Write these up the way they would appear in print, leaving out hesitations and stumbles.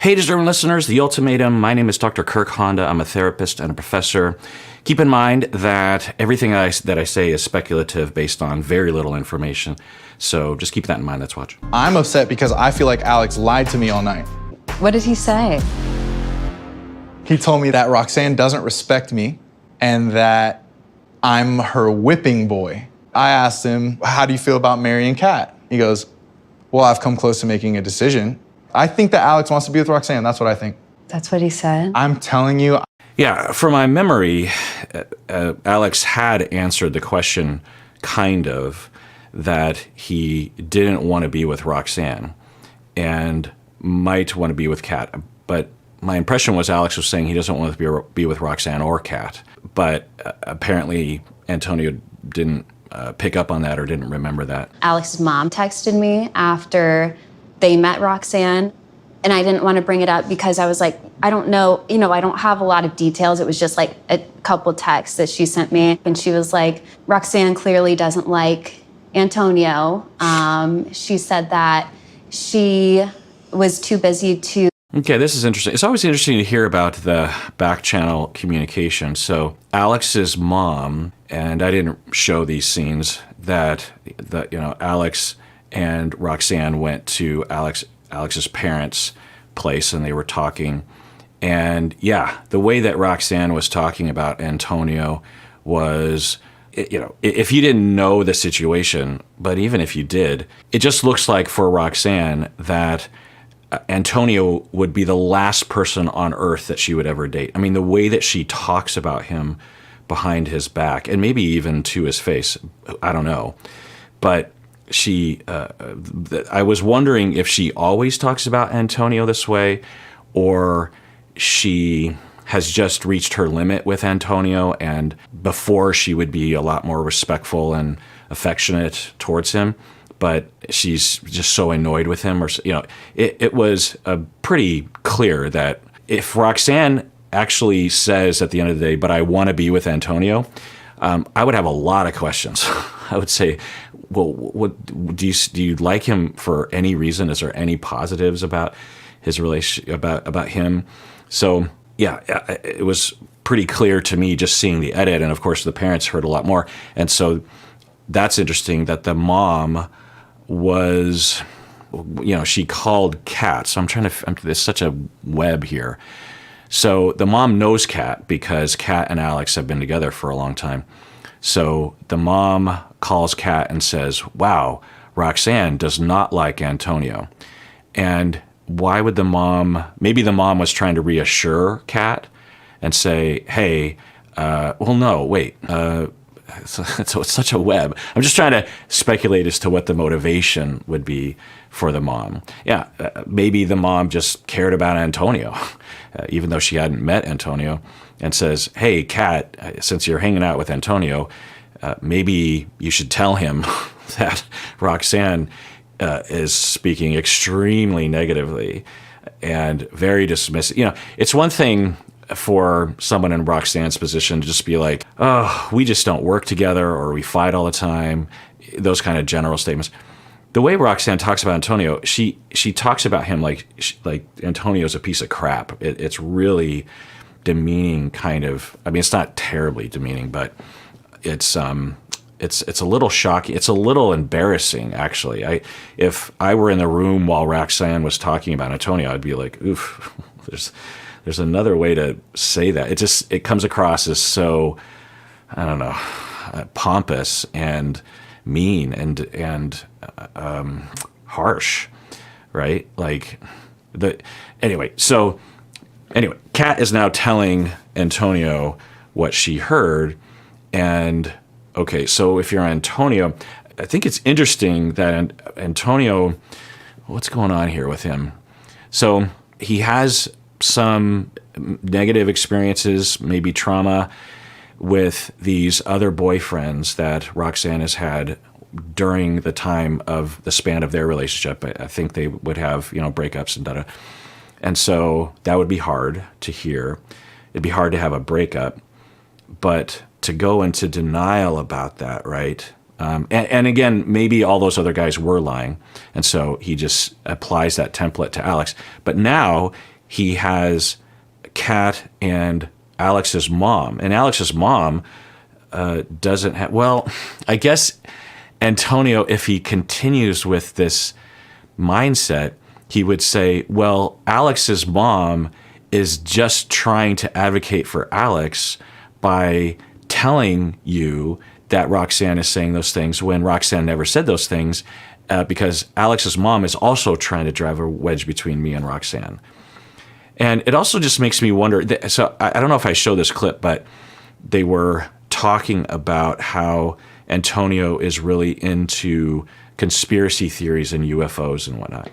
Hey, deserving listeners, The Ultimatum. My name is Dr. Kirk Honda. I'm a therapist and a professor. Keep in mind that everything that I say is speculative based on very little information. So just keep that in mind. Let's watch. I'm upset because I feel like Alex lied to me all night. What did he say? He told me that Roxanne doesn't respect me and that I'm her whipping boy. I asked him, how do you feel about marrying Kat? He goes, well, I've come close to making a decision. I think that Alex wants to be with Roxanne. That's what I think. That's what he said? I'm telling you. Yeah, from my memory, Alex had answered the question, kind of, that he didn't want to be with Roxanne and might want to be with Kat. But my impression was Alex was saying he doesn't want to be with Roxanne or Kat. But apparently Antonio didn't pick up on that or didn't remember that. Alex's mom texted me after they met Roxanne, and I didn't want to bring it up because I was like, I don't know, I don't have a lot of details. It was just like a couple texts that she sent me, and she was like, Roxanne clearly doesn't like Antonio. She said that she was too busy to... Okay, this is interesting. It's always interesting to hear about the back channel communication. So Alex's mom, and I didn't show these scenes, that Alex and Roxanne went to Alex's parents' place and they were talking. And yeah, the way that Roxanne was talking about Antonio was, if you didn't know the situation, but even if you did, it just looks like for Roxanne that Antonio would be the last person on earth that she would ever date. I mean, the way that she talks about him behind his back, and maybe even to his face, I don't know. But I was wondering if she always talks about Antonio this way, or she has just reached her limit with Antonio, and before she would be a lot more respectful and affectionate towards him, but she's just so annoyed with him. Or it was pretty clear that if Roxanne actually says at the end of the day, but I want to be with Antonio, I would have a lot of questions. I would say, well, do you like him for any reason? Is there any positives about his relationship, about him? So yeah, it was pretty clear to me just seeing the edit, and of course the parents heard a lot more. And so that's interesting that the mom was, she called Kat. So there's such a web here. So the mom knows Kat because Kat and Alex have been together for a long time. So the mom calls Kat and says, wow, Roxanne does not like Antonio. And why would maybe the mom was trying to reassure Kat and say, hey, well, no, wait, so it's such a web. I'm just trying to speculate as to what the motivation would be for the mom. Yeah, maybe the mom just cared about Antonio, even though she hadn't met Antonio, and says, hey, Kat, since you're hanging out with Antonio, maybe you should tell him that Roxanne is speaking extremely negatively and very dismissive. It's one thing for someone in Roxanne's position to just be like, oh, we just don't work together, or we fight all the time, those kind of general statements. The way Roxanne talks about Antonio, she talks about him like Antonio's a piece of crap. It's really demeaning, kind of. I mean, it's not terribly demeaning, but it's a little shocking. It's a little embarrassing, actually. If I were in the room while Roxanne was talking about Antonio, I'd be like, oof, there's another way to say that. It comes across as so, I don't know, pompous and mean and harsh, right? Anyway, Kat is now telling Antonio what she heard, and okay, so if you're Antonio, I think it's interesting that Antonio, what's going on here with him? So he has some negative experiences, maybe trauma, with these other boyfriends that Roxanne has had during the time of the span of their relationship. I think they would have, breakups and da-da. And so that would be hard to hear. It'd be hard to have a breakup, but to go into denial about that, right? And again, maybe all those other guys were lying, and so he just applies that template to Alex. But now he has Kat and Alex's mom. And Alex's mom doesn't have, well, I guess Antonio, if he continues with this mindset, he would say, well, Alex's mom is just trying to advocate for Alex by telling you that Roxanne is saying those things when Roxanne never said those things, because Alex's mom is also trying to drive a wedge between me and Roxanne. And it also just makes me wonder, so I don't know if I show this clip, but they were talking about how Antonio is really into conspiracy theories and UFOs and whatnot.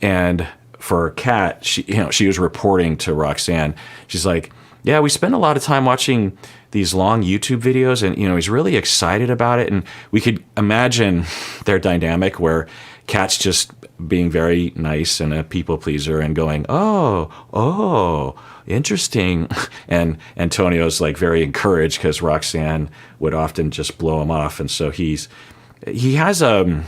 And for Kat, she was reporting to Roxanne. She's like, yeah, we spend a lot of time watching these long YouTube videos, and he's really excited about it. And we could imagine their dynamic where Kat's just being very nice and a people pleaser and going, oh, interesting. And Antonio's like very encouraged because Roxanne would often just blow him off. And so he has a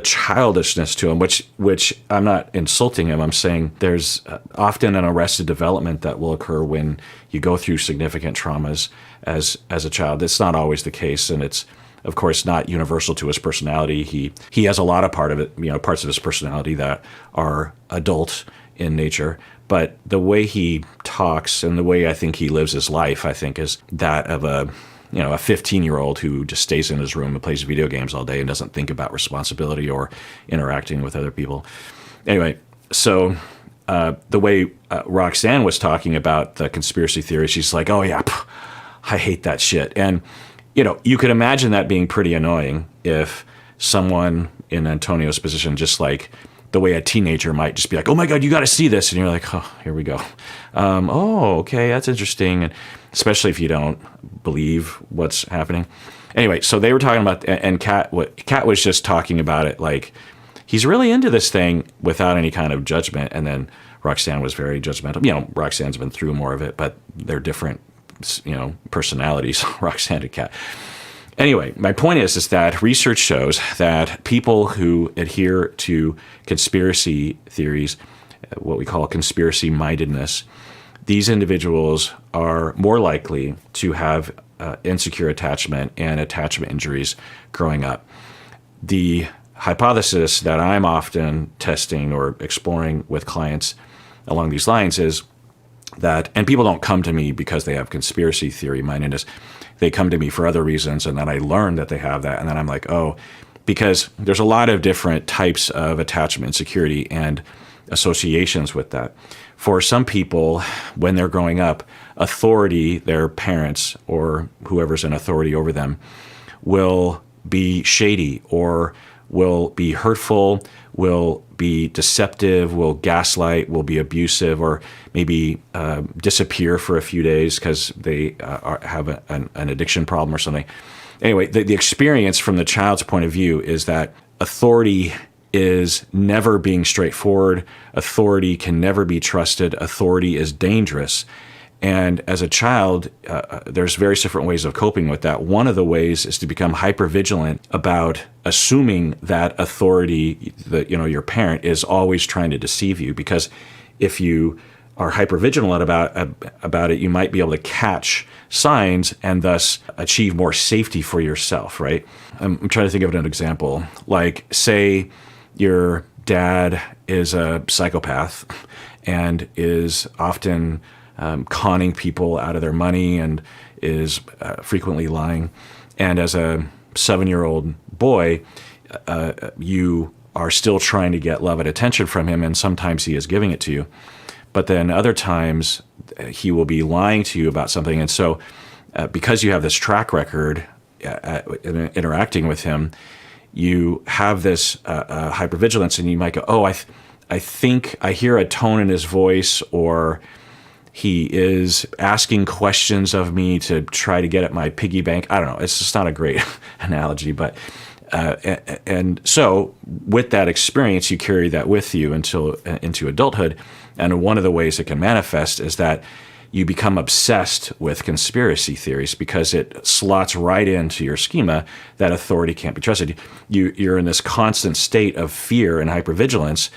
childishness to him, which I'm not insulting him. I'm saying there's often an arrested development that will occur when you go through significant traumas as a child. It's not always the case, and it's of course not universal to his personality. He has a lot of parts of his personality that are adult in nature, but the way he talks and the way I think he lives his life, I think, is that of a 15-year-old who just stays in his room and plays video games all day and doesn't think about responsibility or interacting with other people. Anyway, so the way Roxanne was talking about the conspiracy theory, she's like, oh yeah, I hate that shit. And, you could imagine that being pretty annoying if someone in Antonio's position, just like the way a teenager might just be like, oh my God, you got to see this. And you're like, oh, here we go. Okay, that's interesting. And especially if you don't believe what's happening. Anyway, so they were talking about, and Kat was just talking about it like he's really into this thing without any kind of judgment. And then Roxanne was very judgmental. Roxanne's been through more of it, but they're different, personalities, Roxanne and Kat. Anyway, my point is that research shows that people who adhere to conspiracy theories, what we call conspiracy mindedness, these individuals are more likely to have insecure attachment and attachment injuries growing up. The hypothesis that I'm often testing or exploring with clients along these lines is that, and people don't come to me because they have conspiracy theory mindedness. They come to me for other reasons, and then I learn that they have that, and then I'm like, oh, because there's a lot of different types of attachment, security, and associations with that. For some people, when they're growing up, authority, their parents or whoever's in authority over them, will be shady or will be hurtful, will be deceptive, will gaslight, will be abusive, or maybe disappear for a few days because they have an addiction problem or something. Anyway, the experience from the child's point of view is that authority is never being straightforward. Authority can never be trusted. Authority is dangerous. And as a child, there's various different ways of coping with that. One of the ways is to become hypervigilant about assuming that authority, your parent, is always trying to deceive you. Because if you are hypervigilant about it, you might be able to catch signs and thus achieve more safety for yourself, right? I'm trying to think of an example. Like, say your dad is a psychopath and is often conning people out of their money and is frequently lying. And as a 7-year-old boy, you are still trying to get love and attention from him, and sometimes he is giving it to you. But then other times he will be lying to you about something. And so because you have this track record interacting with him, you have this hypervigilance, and you might go, oh, I think I hear a tone in his voice, or he is asking questions of me to try to get at my piggy bank. I don't know. It's just not a great analogy, but and so with that experience, you carry that with you into adulthood. And one of the ways it can manifest is that you become obsessed with conspiracy theories because it slots right into your schema that authority can't be trusted. You're in this constant state of fear and hypervigilance,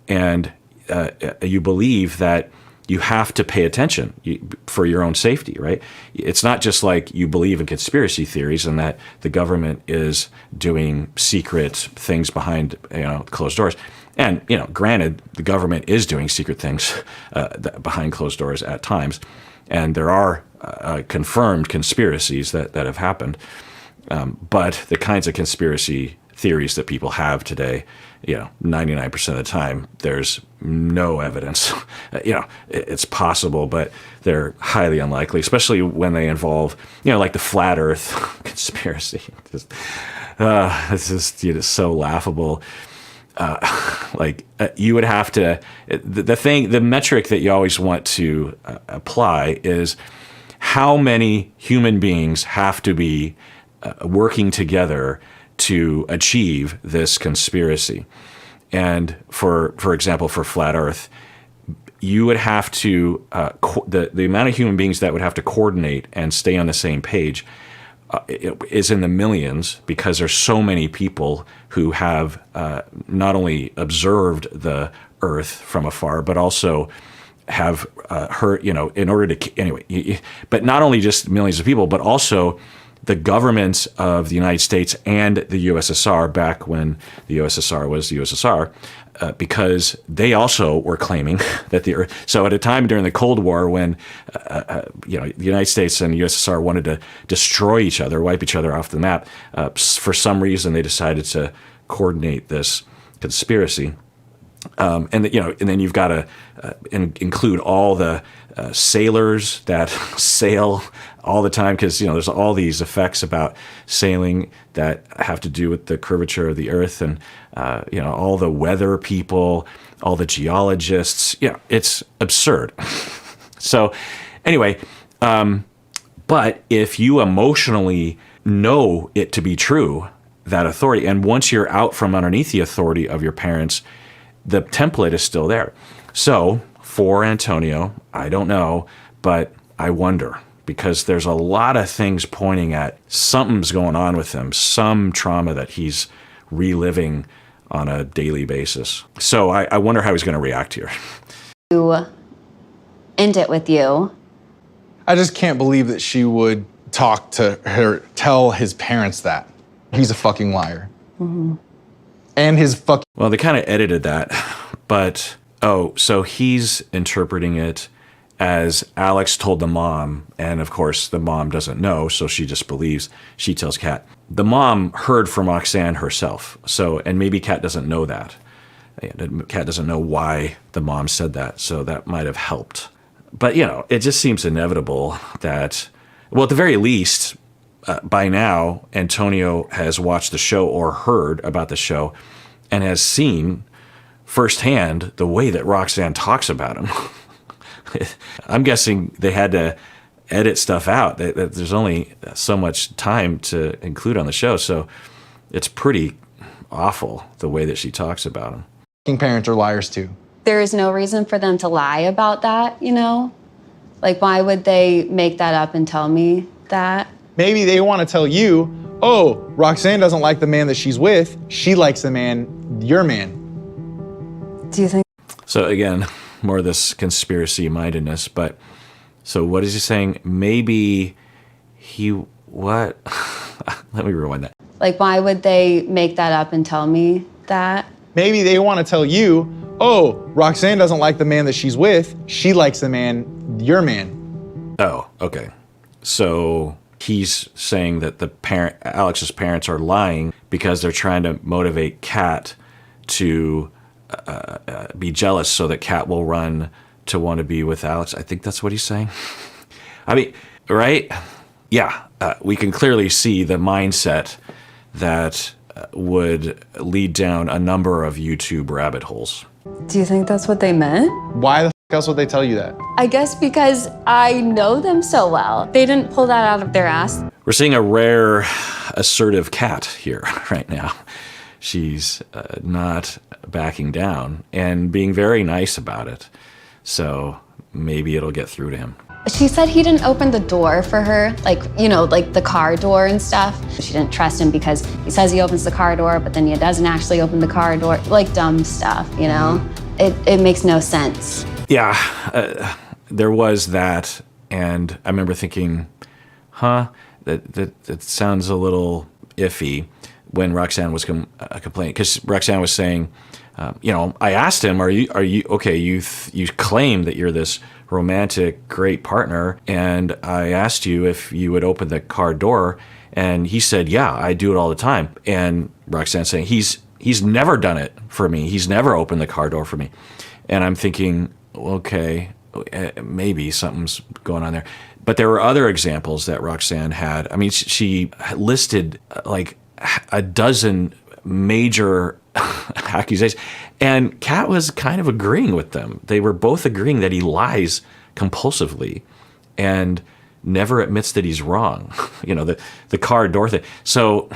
and you believe that you have to pay attention for your own safety, right? It's not just like you believe in conspiracy theories and that the government is doing secret things behind closed doors. And granted, the government is doing secret things behind closed doors at times, and there are confirmed conspiracies that have happened. But the kinds of conspiracy theories that people have today, 99% of the time, there's no evidence. It's possible, but they're highly unlikely, especially when they involve, like the flat Earth conspiracy. It's just so laughable. You would have to, the metric that you always want to apply is how many human beings have to be working together to achieve this conspiracy. And for example, for flat Earth, you would have to, the amount of human beings that would have to coordinate and stay on the same page is in the millions, because there's so many people who have not only observed the Earth from afar, but also have heard, in order to, anyway, but not only just millions of people, but also the governments of the United States and the USSR, back when the USSR was the USSR, because they also were claiming that the Earth. So at a time during the Cold War when the United States and the USSR wanted to destroy each other, wipe each other off the map, for some reason they decided to coordinate this conspiracy. And then you've got to include all the sailors that sail all the time, because there's all these effects about sailing that have to do with the curvature of the Earth, and all the weather people, all the geologists. It's absurd. So anyway, but if you emotionally know it to be true, that authority, and once you're out from underneath the authority of your parents, the template is still there. So for Antonio, I don't know, but I wonder, because there's a lot of things pointing at something's going on with him, some trauma that he's reliving on a daily basis. So I wonder how he's going to react here. To end it with you. I just can't believe that she would tell his parents that. He's a fucking liar. Mm-hmm. And his fucking... Well, they kind of edited that, but, so he's interpreting it as Alex told the mom, and of course the mom doesn't know, so she just believes. She tells Kat. The mom heard from Roxanne herself, and maybe Kat doesn't know that. Kat doesn't know why the mom said that, so that might have helped. But, it just seems inevitable that, well, at the very least, by now, Antonio has watched the show or heard about the show and has seen firsthand the way that Roxanne talks about him. I'm guessing they had to edit stuff out. There's only so much time to include on the show, so it's pretty awful the way that she talks about him. fucking parents are liars too. There is no reason for them to lie about that, Like, why would they make that up and tell me that? Maybe they want to tell you, oh, Roxanne doesn't like the man that she's with. She likes the man, your man. Do you think? So again, more of this conspiracy mindedness, but so what is he saying? Maybe what? Let me rewind that. Like, why would they make that up and tell me that? Maybe they want to tell you, oh, Roxanne doesn't like the man that she's with. She likes the man, your man. Oh, okay. So he's saying that Alex's parents are lying because they're trying to motivate Kat to be jealous so that Kat will run to want to be with Alex. I think that's what he's saying. I mean, right? Yeah, we can clearly see the mindset that would lead down a number of YouTube rabbit holes. Do you think that's what they meant? Why the fuck else would they tell you that? I guess because I know them so well. They didn't pull that out of their ass. We're seeing a rare assertive Kat here right now. She's not backing down and being very nice about it. So maybe it'll get through to him. She said he didn't open the door for her, like the car door and stuff. She didn't trust him because he says he opens the car door, but then he doesn't actually open the car door, like dumb stuff, it makes no sense. Yeah, there was that, and I remember thinking, that sounds a little iffy when Roxanne was complaining, because Roxanne was saying, I asked him, are you okay? You claim that you're this romantic, great partner, and I asked you if you would open the car door, and he said, yeah, I do it all the time. And Roxanne saying, he's never done it for me. He's never opened the car door for me. And I'm thinking, okay, maybe something's going on there. But there were other examples that Roxanne had. I mean, she listed like a dozen major accusations, and Kat was kind of agreeing with them. They were both agreeing that he lies compulsively and never admits that he's wrong. The car door thing. So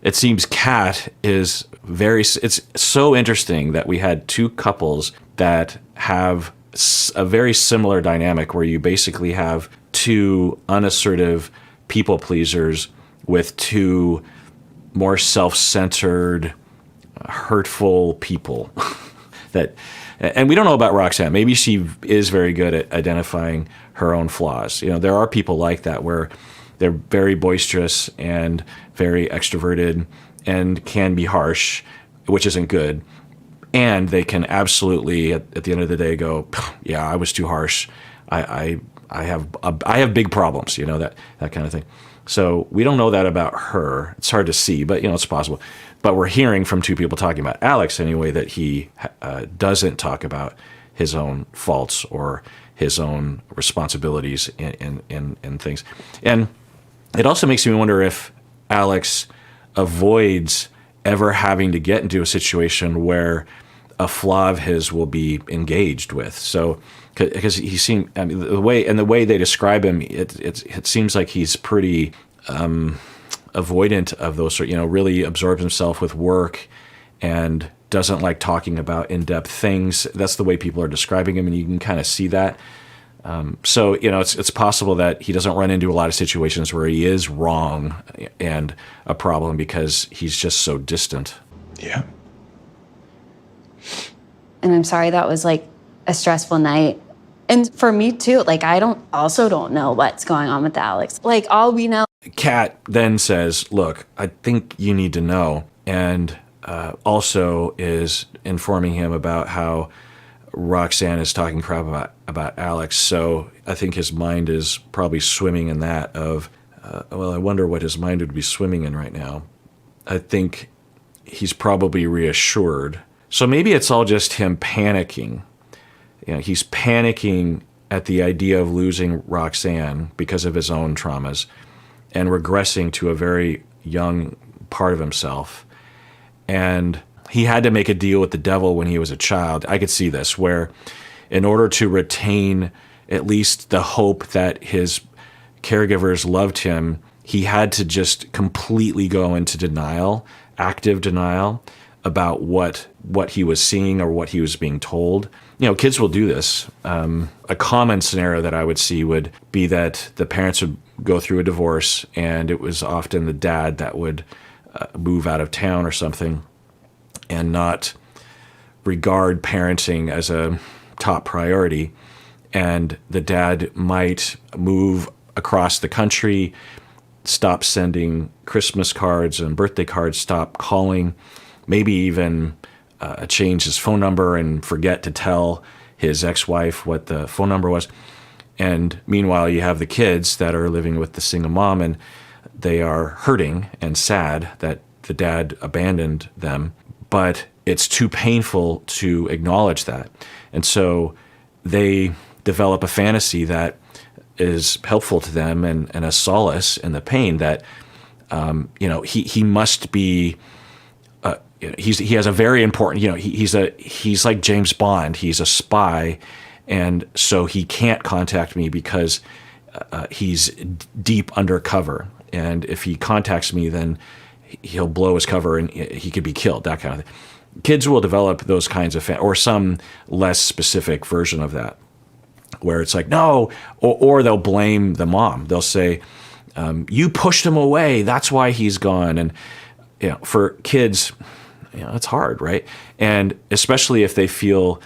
it seems Kat is it's so interesting that we had two couples that have a very similar dynamic, where you basically have two unassertive people pleasers with two more self-centered, hurtful people. And we don't know about Roxanne. Maybe she is very good at identifying her own flaws. There are people like that, where they're very boisterous and very extroverted and can be harsh, which isn't good. And they can absolutely, at the end of the day, go, yeah, I was too harsh. I have big problems, that kind of thing. So we don't know that about her. It's hard to see, but it's possible. But we're hearing from two people talking about Alex anyway, that he doesn't talk about his own faults or his own responsibilities in things. And it also makes me wonder if Alex avoids ever having to get into a situation where a flaw of his will be engaged with. So, because he seemed, the way they describe him, it seems like he's pretty avoidant of those sort. Really absorbs himself with work and doesn't like talking about in-depth things. That's the way people are describing him, and you can kind of see that. So it's possible that he doesn't run into a lot of situations where he is wrong and a problem because he's just so distant. Yeah. And I'm sorry that was like a stressful night. And for me too, like I don't know what's going on with Alex. Like all we know. Kat then says, look, I think you need to know. And also is informing him about how Roxanne is talking crap about Alex. So I think his mind is probably swimming in that of, I wonder what his mind would be swimming in right now. I think he's probably reassured. So maybe it's all just him panicking. He's panicking at the idea of losing Roxanne because of his own traumas and regressing to a very young part of himself. And he had to make a deal with the devil when he was a child. I could see this, where in order to retain at least the hope that his caregivers loved him, he had to just completely go into denial, active denial, about what he was seeing or what he was being told. Kids will do this. A common scenario that I would see would be that the parents would go through a divorce, and it was often the dad that would move out of town or something and not regard parenting as a top priority. And the dad might move across the country, stop sending Christmas cards and birthday cards, stop calling, maybe even change his phone number and forget to tell his ex-wife what the phone number was. And meanwhile, you have the kids that are living with the single mom, and they are hurting and sad that the dad abandoned them, but it's too painful to acknowledge that. And so they develop a fantasy that is helpful to them and a solace in the pain that, he must be, he has a very important, he's like James Bond. He's a spy. And so he can't contact me because he's deep undercover. And if he contacts me, then he'll blow his cover and he could be killed, that kind of thing. Kids will develop those kinds of, or some less specific version of that, where it's like, no, or they'll blame the mom. They'll say, you pushed him away, that's why he's gone. And for kids, it's hard, right? And especially if they feel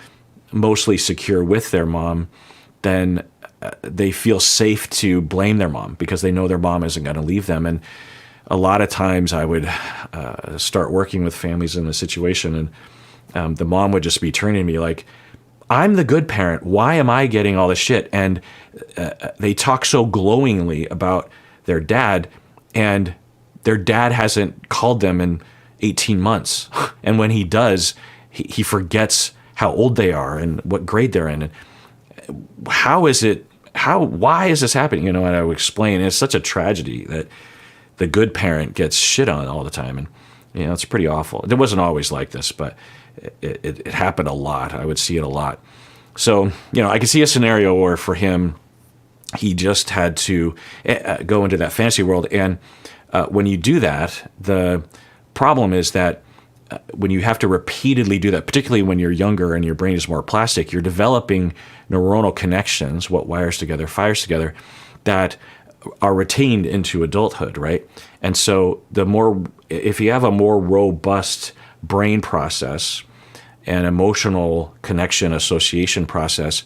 mostly secure with their mom, then they feel safe to blame their mom because they know their mom isn't going to leave them. And a lot of times I would start working with families in this situation, and the mom would just be turning to me like, I'm the good parent. Why am I getting all this shit? And they talk so glowingly about their dad, and their dad hasn't called them in 18 months. And when he does, he forgets how old they are and what grade they're in. And why is this happening? And I would explain, it's such a tragedy that the good parent gets shit on all the time. And, it's pretty awful. It wasn't always like this, but it happened a lot. I would see it a lot. So, I could see a scenario where for him, he just had to go into that fantasy world. And when you do that, the problem is that when you have to repeatedly do that, particularly when you're younger and your brain is more plastic, you're developing neuronal connections, what wires together, fires together, that are retained into adulthood, right? And so if you have a more robust brain process and emotional connection association process,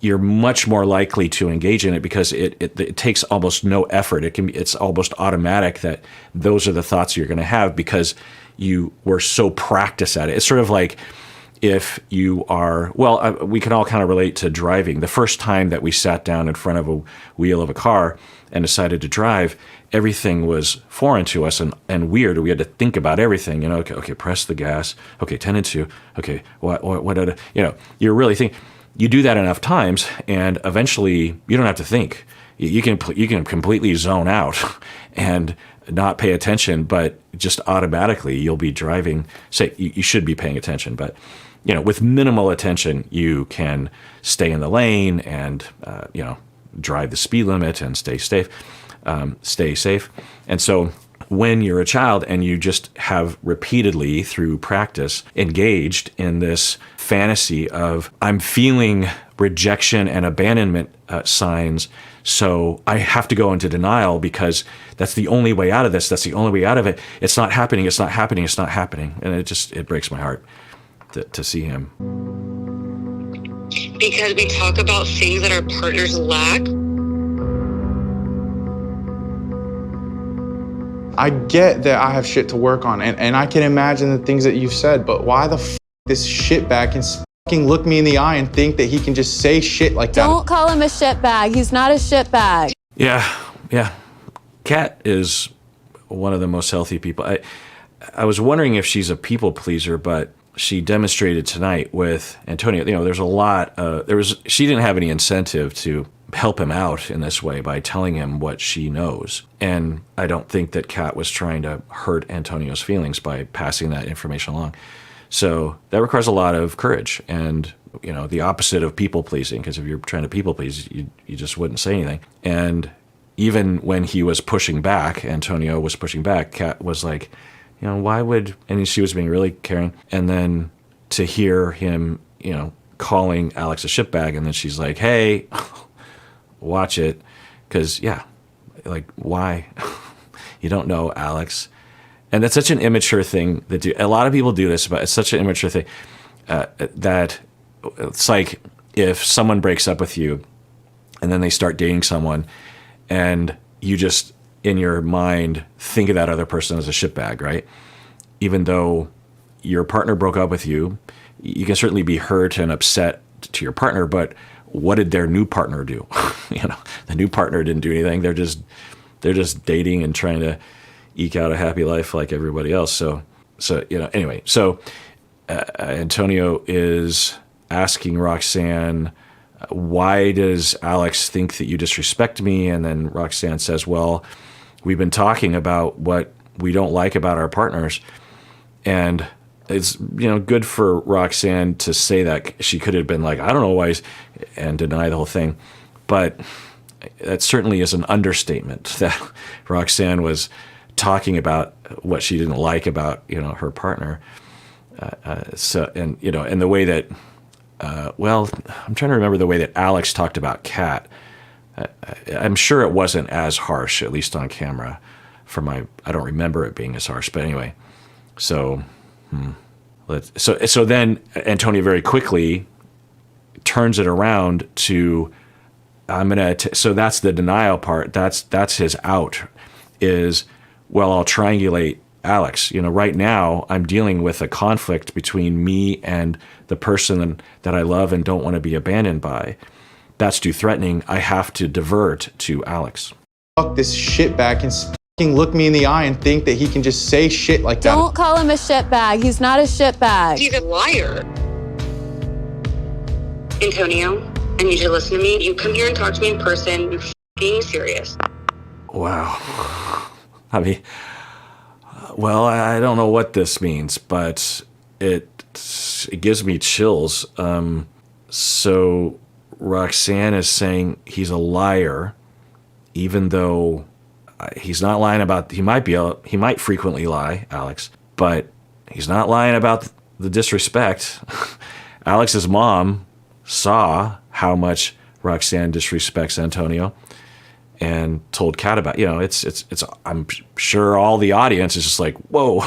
you're much more likely to engage in it because it takes almost no effort. It's almost automatic that those are the thoughts you're going to have because you were so practiced at it. It's sort of like if you are, we can all kind of relate to driving. The first time that we sat down in front of a wheel of a car and decided to drive, everything was foreign to us and weird. We had to think about everything. Okay, press the gas. Okay, 10 and 2. Okay, what you're really thinking. You do that enough times, and eventually you don't have to think. You can completely zone out and not pay attention, but just automatically you'll be driving. Say you should be paying attention, but with minimal attention, you can stay in the lane and drive the speed limit and stay safe. And so when you're a child and you just have repeatedly through practice engaged in this fantasy of I'm feeling rejection and abandonment signs, so I have to go into denial because that's the only way out of this. That's the only way out of it. It's not happening. It's not happening. It's not happening. And it breaks my heart to see him. Because we talk about things that our partners lack. I get that I have shit to work on, and I can imagine the things that you've said, but why the f this shitbag can fucking look me in the eye and think that he can just say shit like that? Don't call him a shitbag. He's not a shitbag. Yeah. Kat is one of the most healthy people. I was wondering if she's a people pleaser, but she demonstrated tonight with Antonio. There's a lot. She didn't have any incentive to help him out in this way by telling him what she knows. And I don't think that Kat was trying to hurt Antonio's feelings by passing that information along. So that requires a lot of courage and, the opposite of people pleasing, because if you're trying to people please, you just wouldn't say anything. And even when he was pushing back, Antonio was pushing back, Kat was like, why would, and she was being really caring. And then to hear him, calling Alex a shitbag, and then she's like, hey, watch it, because why? You don't know Alex. And that's such an immature thing a lot of people do this, but it's such an immature thing that it's like if someone breaks up with you and then they start dating someone and you just in your mind think of that other person as a shitbag, right? Even though your partner broke up with you, you can certainly be hurt and upset to your partner, but what did their new partner do? The new partner didn't do anything. They're just dating and trying to eke out a happy life like everybody else. So anyway, Antonio is asking Roxanne, why does Alex think that you disrespect me? And then Roxanne says, well, we've been talking about what we don't like about our partners. And it's, good for Roxanne to say that. She could have been like, I don't know why, and deny the whole thing. But that certainly is an understatement that Roxanne was talking about what she didn't like about, her partner. And the way that, I'm trying to remember the way that Alex talked about Kat. I'm sure it wasn't as harsh, at least on camera. I don't remember it being as harsh, but anyway. So, So then Antonio very quickly turns it around to, so that's the denial part. That's his out is, well, I'll triangulate Alex. Right now I'm dealing with a conflict between me and the person that I love and don't want to be abandoned by. That's too threatening. I have to divert to Alex. Fuck this shitbag and fucking look me in the eye and think that he can just say shit like that. Don't call him a shitbag. He's not a shitbag. He's a liar. Antonio, I need you to listen to me. You come here and talk to me in person. You're being serious. Wow. I mean, well, I don't know what this means, but it gives me chills. So Roxanne is saying he's a liar, even though he's not lying about, he might frequently lie, Alex, but he's not lying about the disrespect. Alex's mom saw how much Roxanne disrespects Antonio and told Kat about, it's I'm sure all the audience is just like, whoa,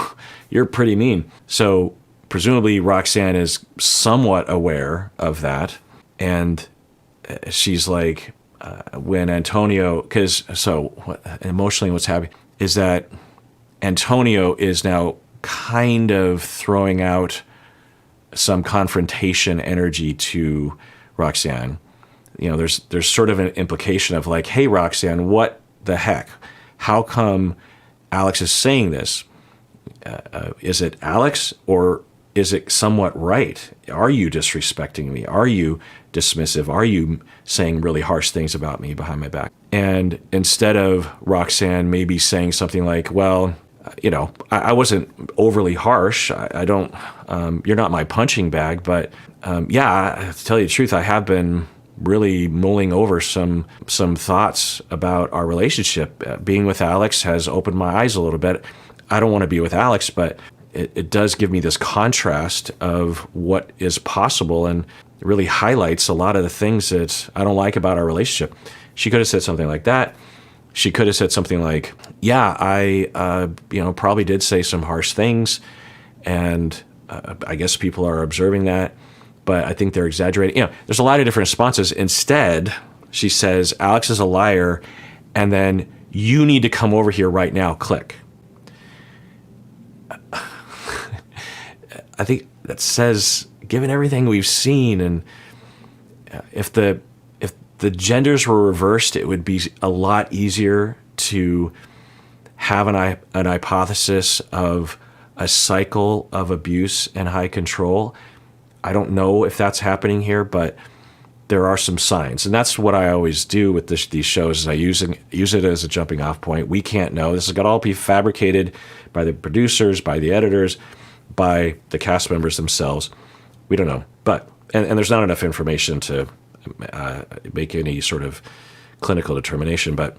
you're pretty mean. So presumably Roxanne is somewhat aware of that. And she's like, when Antonio, emotionally what's happening is that Antonio is now kind of throwing out some confrontation energy to Roxanne. There's sort of an implication of like, hey, Roxanne, what the heck? How come Alex is saying this? Is it Alex or is it somewhat right? Are you disrespecting me? Are you dismissive? Are you saying really harsh things about me behind my back? And instead of Roxanne maybe saying something like, well, I wasn't overly harsh. I don't, you're not my punching bag, but to tell you the truth, I have been really mulling over some thoughts about our relationship. Being with Alex has opened my eyes a little bit. I don't want to be with Alex, but it does give me this contrast of what is possible, and it really highlights a lot of the things that I don't like about our relationship. She could have said something like that. She could have said something like, yeah, I probably did say some harsh things, and I guess people are observing that, but I think they're exaggerating. There's a lot of different responses. Instead, she says, Alex is a liar, and then you need to come over here right now, click. I think that says, given everything we've seen, and if the genders were reversed, it would be a lot easier to have an hypothesis of a cycle of abuse and high control. I don't know if that's happening here, but there are some signs. And that's what I always do with these shows, is I use it as a jumping off point. We can't know. This has got to all be fabricated by the producers, by the editors, by the cast members themselves. We don't know. But, and there's not enough information to make any sort of clinical determination, but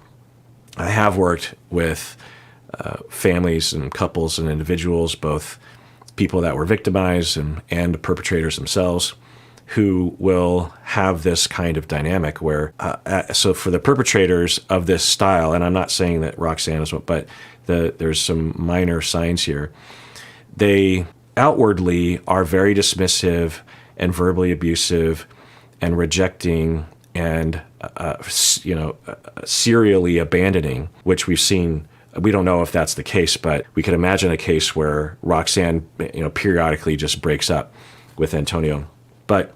I have worked with families and couples and individuals, both people that were victimized and perpetrators themselves, who will have this kind of dynamic where, so for the perpetrators of this style, and I'm not saying that Roxanne is one, but there's some minor signs here, they outwardly are very dismissive and verbally abusive and rejecting and serially abandoning, which we've seen. We don't know if that's the case, but we could imagine a case where Roxanne, periodically just breaks up with Antonio. But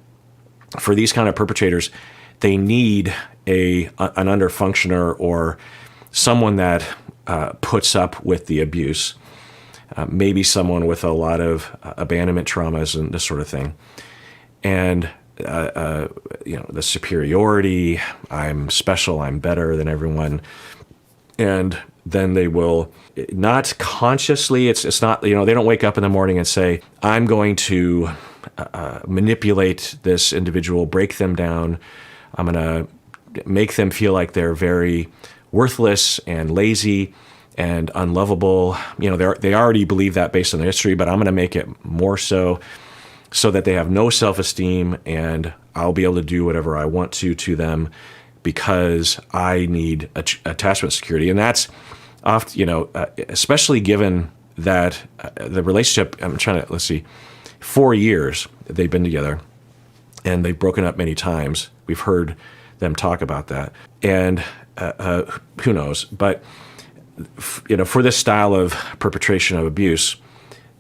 for these kind of perpetrators, they need an underfunctioner or someone that puts up with the abuse. Maybe someone with a lot of abandonment traumas and this sort of thing. And the superiority, I'm special, I'm better than everyone. And then they will, not consciously, it's not, they don't wake up in the morning and say, I'm going to manipulate this individual, break them down. I'm going to make them feel like they're very worthless and lazy and unlovable. They already believe that based on their history, but I'm going to make it more so that they have no self-esteem, and I'll be able to do whatever I want to them because I need attachment security. And that's often, especially given that the relationship, let's see, 4 years they've been together, and they've broken up many times. We've heard them talk about that. And who knows? But, for this style of perpetration of abuse,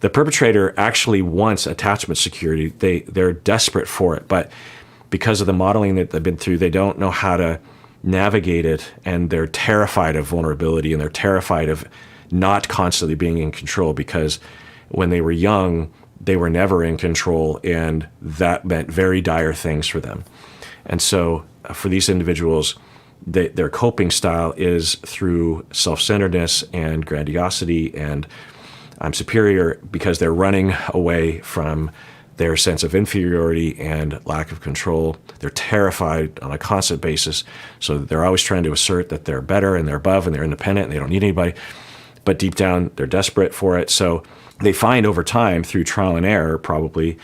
the perpetrator actually wants attachment security. They're desperate for it, but because of the modeling that they've been through, they don't know how to navigate it, and they're terrified of vulnerability, and they're terrified of not constantly being in control, because when they were young, they were never in control, and that meant very dire things for them. And so for these individuals, their coping style is through self-centeredness and grandiosity and I'm superior, because they're running away from their sense of inferiority and lack of control. They're terrified on a constant basis, so they're always trying to assert that they're better and they're above and they're independent and they don't need anybody. But deep down, they're desperate for it. So they find over time, through trial and error probably,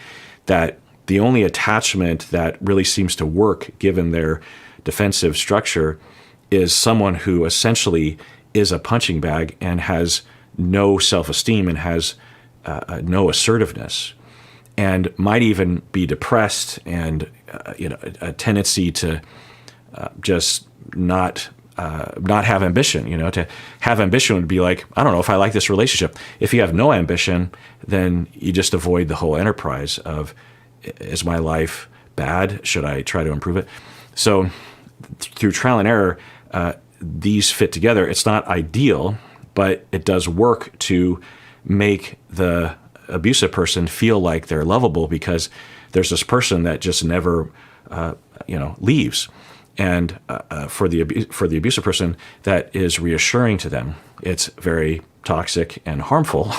that the only attachment that really seems to work, given their defensive structure, is someone who essentially is a punching bag and has no self-esteem and has no assertiveness, and might even be depressed and a tendency to just not have ambition. To have ambition would be like, I don't know if I like this relationship. If you have no ambition, then you just avoid the whole enterprise of, is my life bad? Should I try to improve it? So through trial and error, these fit together. It's not ideal, but it does work to make the abusive person feel like they're lovable, because there's this person that just never, leaves. And for the abusive person, that is reassuring to them. It's very toxic and harmful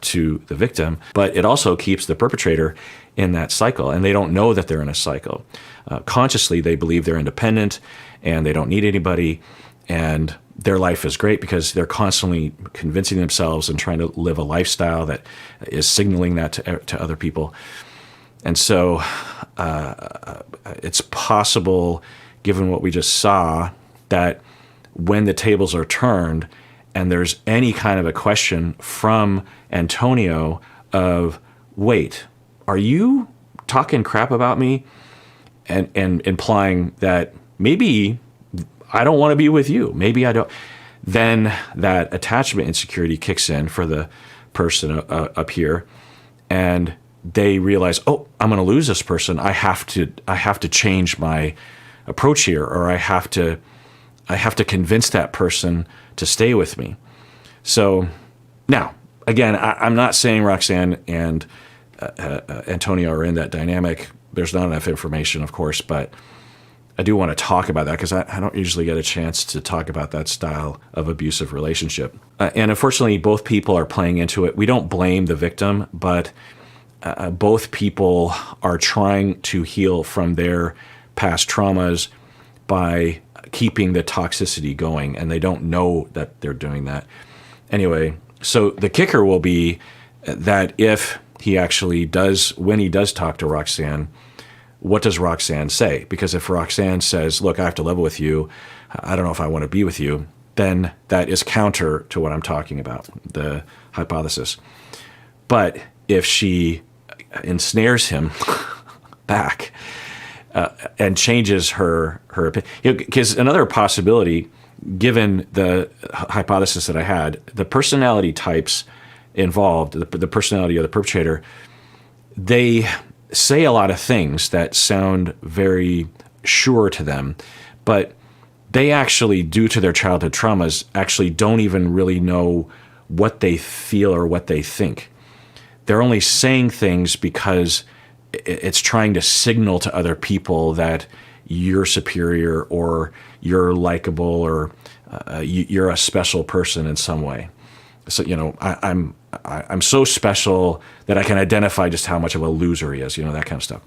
to the victim, but it also keeps the perpetrator in that cycle, and they don't know that they're in a cycle. Consciously, they believe they're independent and they don't need anybody, and their life is great because they're constantly convincing themselves and trying to live a lifestyle that is signaling that to other people. And so it's possible, given what we just saw, that when the tables are turned and there's any kind of a question from Antonio of, wait, are you talking crap about me? And implying that maybe I don't want to be with you. Maybe I don't. Then that attachment insecurity kicks in for the person up here, and they realize, oh, I'm going to lose this person. I have to change my approach here, or I have to convince that person to stay with me. So now, again, I'm not saying Roxanne and Antonio are in that dynamic. There's not enough information, of course, but I do want to talk about that because I don't usually get a chance to talk about that style of abusive relationship. And unfortunately, both people are playing into it. We don't blame the victim, but both people are trying to heal from their past traumas by keeping the toxicity going, and they don't know that they're doing that. Anyway, so the kicker will be that if he actually does, when he does talk to Roxanne, what does Roxanne say? Because if Roxanne says, look, I have to level with you, I don't know if I want to be with you, then that is counter to what I'm talking about, the hypothesis. But if she ensnares him back and changes her opinion, because another possibility, given the hypothesis that I had, the personality types involved, the personality of the perpetrator, they say a lot of things that sound very sure to them, but they actually, due to their childhood traumas, actually don't even really know what they feel or what they think. They're only saying things because it's trying to signal to other people that you're superior or you're likable or you're a special person in some way. So, I'm so special that I can identify just how much of a loser he is, that kind of stuff.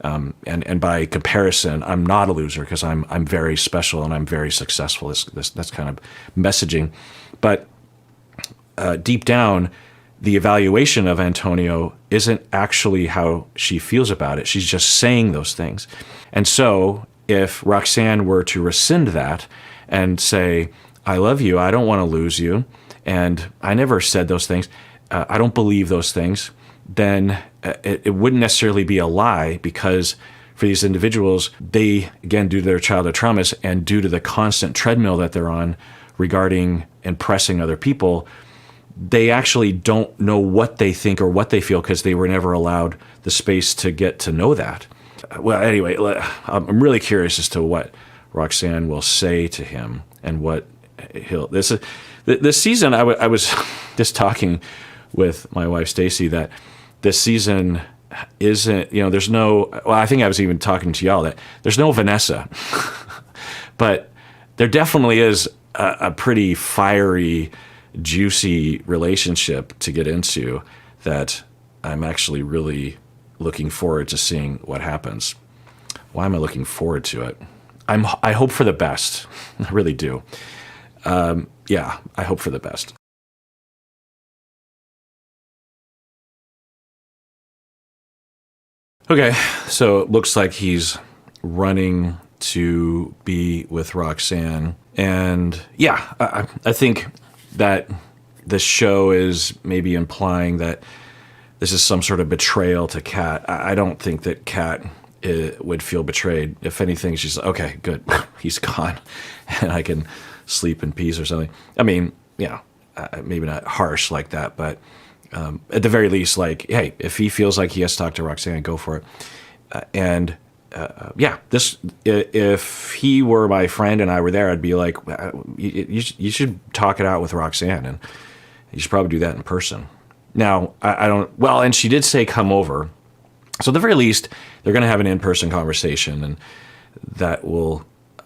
And by comparison, I'm not a loser because I'm very special and I'm very successful. That's kind of messaging. But deep down, the evaluation of Antonio isn't actually how she feels about it. She's just saying those things. And so if Roxanne were to rescind that and say, I love you, I don't want to lose you, and I never said those things, I don't believe those things, then it wouldn't necessarily be a lie, because for these individuals, they, again, due to their childhood traumas and due to the constant treadmill that they're on regarding impressing other people, they actually don't know what they think or what they feel because they were never allowed the space to get to know that. Well, anyway, I'm really curious as to what Roxanne will say to him and what he'll. This season, I was just talking with my wife Stacy that this season isn't. There's no. Well, I think I was even talking to y'all that there's no Vanessa, but there definitely is a pretty fiery, juicy relationship to get into that I'm actually really looking forward to seeing what happens. Why am I looking forward to it? I hope for the best. I really do. Yeah, I hope for the best. Okay, so it looks like he's running to be with Roxanne. And yeah, I think that the show is maybe implying that this is some sort of betrayal to Kat. I don't think that Kat would feel betrayed. If anything, she's like, okay, good, he's gone, and I can sleep in peace or something. I mean, maybe not harsh like that, but at the very least, like, hey, if he feels like he has to talk to Roxanne, go for it. If he were my friend and I were there, I'd be like, you should talk it out with Roxanne, and you should probably do that in person. Now, I don't, well, and she did say come over. So at the very least, they're going to have an in-person conversation, and that will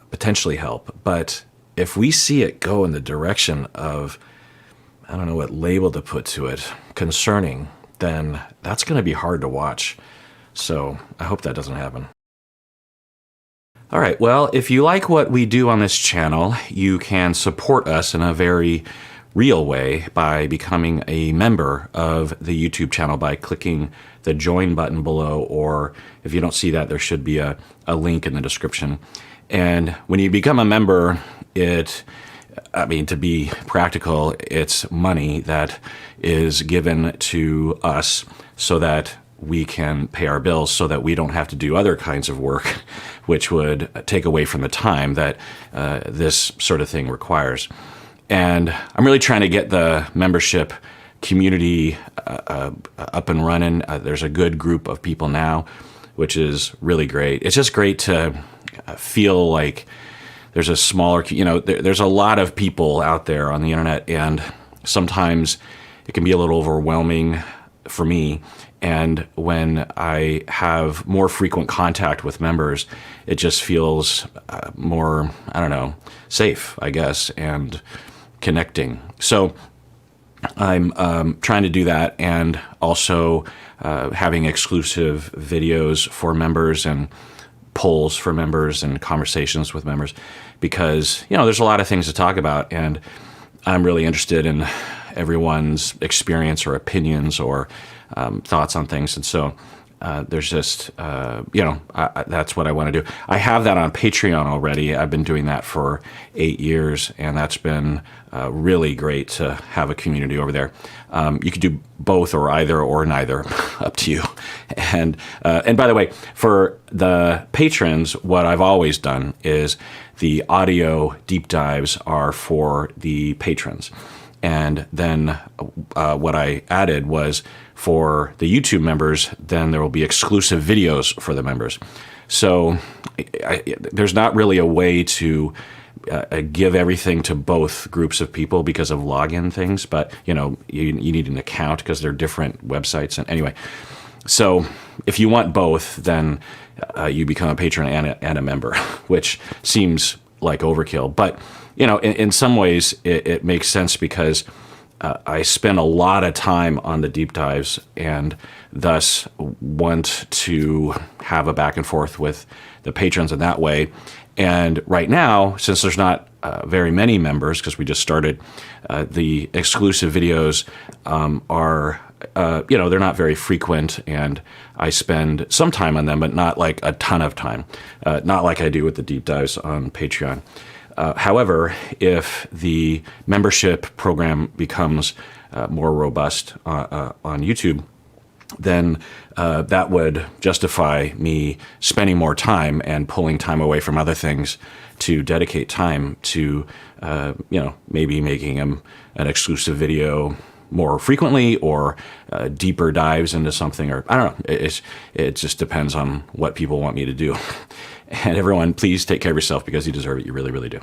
potentially help. But if we see it go in the direction of, I don't know what label to put to it, concerning, then that's going to be hard to watch. So I hope that doesn't happen. All right, well, if you like what we do on this channel, you can support us in a very real way by becoming a member of the YouTube channel by clicking the join button below, or if you don't see that, there should be a link in the description. And when you become a member, to be practical, it's money that is given to us so that we can pay our bills, so that we don't have to do other kinds of work, which would take away from the time that this sort of thing requires. And I'm really trying to get the membership community up and running. There's a good group of people now, which is really great. It's just great to feel like there's a smaller, there's a lot of people out there on the internet, and sometimes it can be a little overwhelming for me. And when I have more frequent contact with members, it just feels more, safe, I guess, and connecting. So I'm trying to do that, and also having exclusive videos for members and polls for members and conversations with members, because there's a lot of things to talk about, and I'm really interested in everyone's experience or opinions or thoughts on things. And so there's just, that's what I want to do. I have that on Patreon already. I've been doing that for 8 years, and that's been really great to have a community over there. You could do both or either or neither, up to you. And by the way, for the patrons, what I've always done is the audio deep dives are for the patrons. And then what I added was for the YouTube members, then there will be exclusive videos for the members. So there's not really a way to give everything to both groups of people because of login things, but you need an account because they're different websites. And anyway, so if you want both, then you become a patron and a member, which seems like overkill. But in some ways, it makes sense because I spend a lot of time on the deep dives, and thus want to have a back and forth with the patrons in that way. And right now, since there's not very many members, because we just started, the exclusive videos are, they're not very frequent, and I spend some time on them, but not like a ton of time, not like I do with the deep dives on Patreon. However, if the membership program becomes more robust on YouTube, then that would justify me spending more time and pulling time away from other things to dedicate time to, maybe making an exclusive video more frequently, or deeper dives into something, or I don't know. It just depends on what people want me to do. And everyone, please take care of yourself, because you deserve it. You really, really do.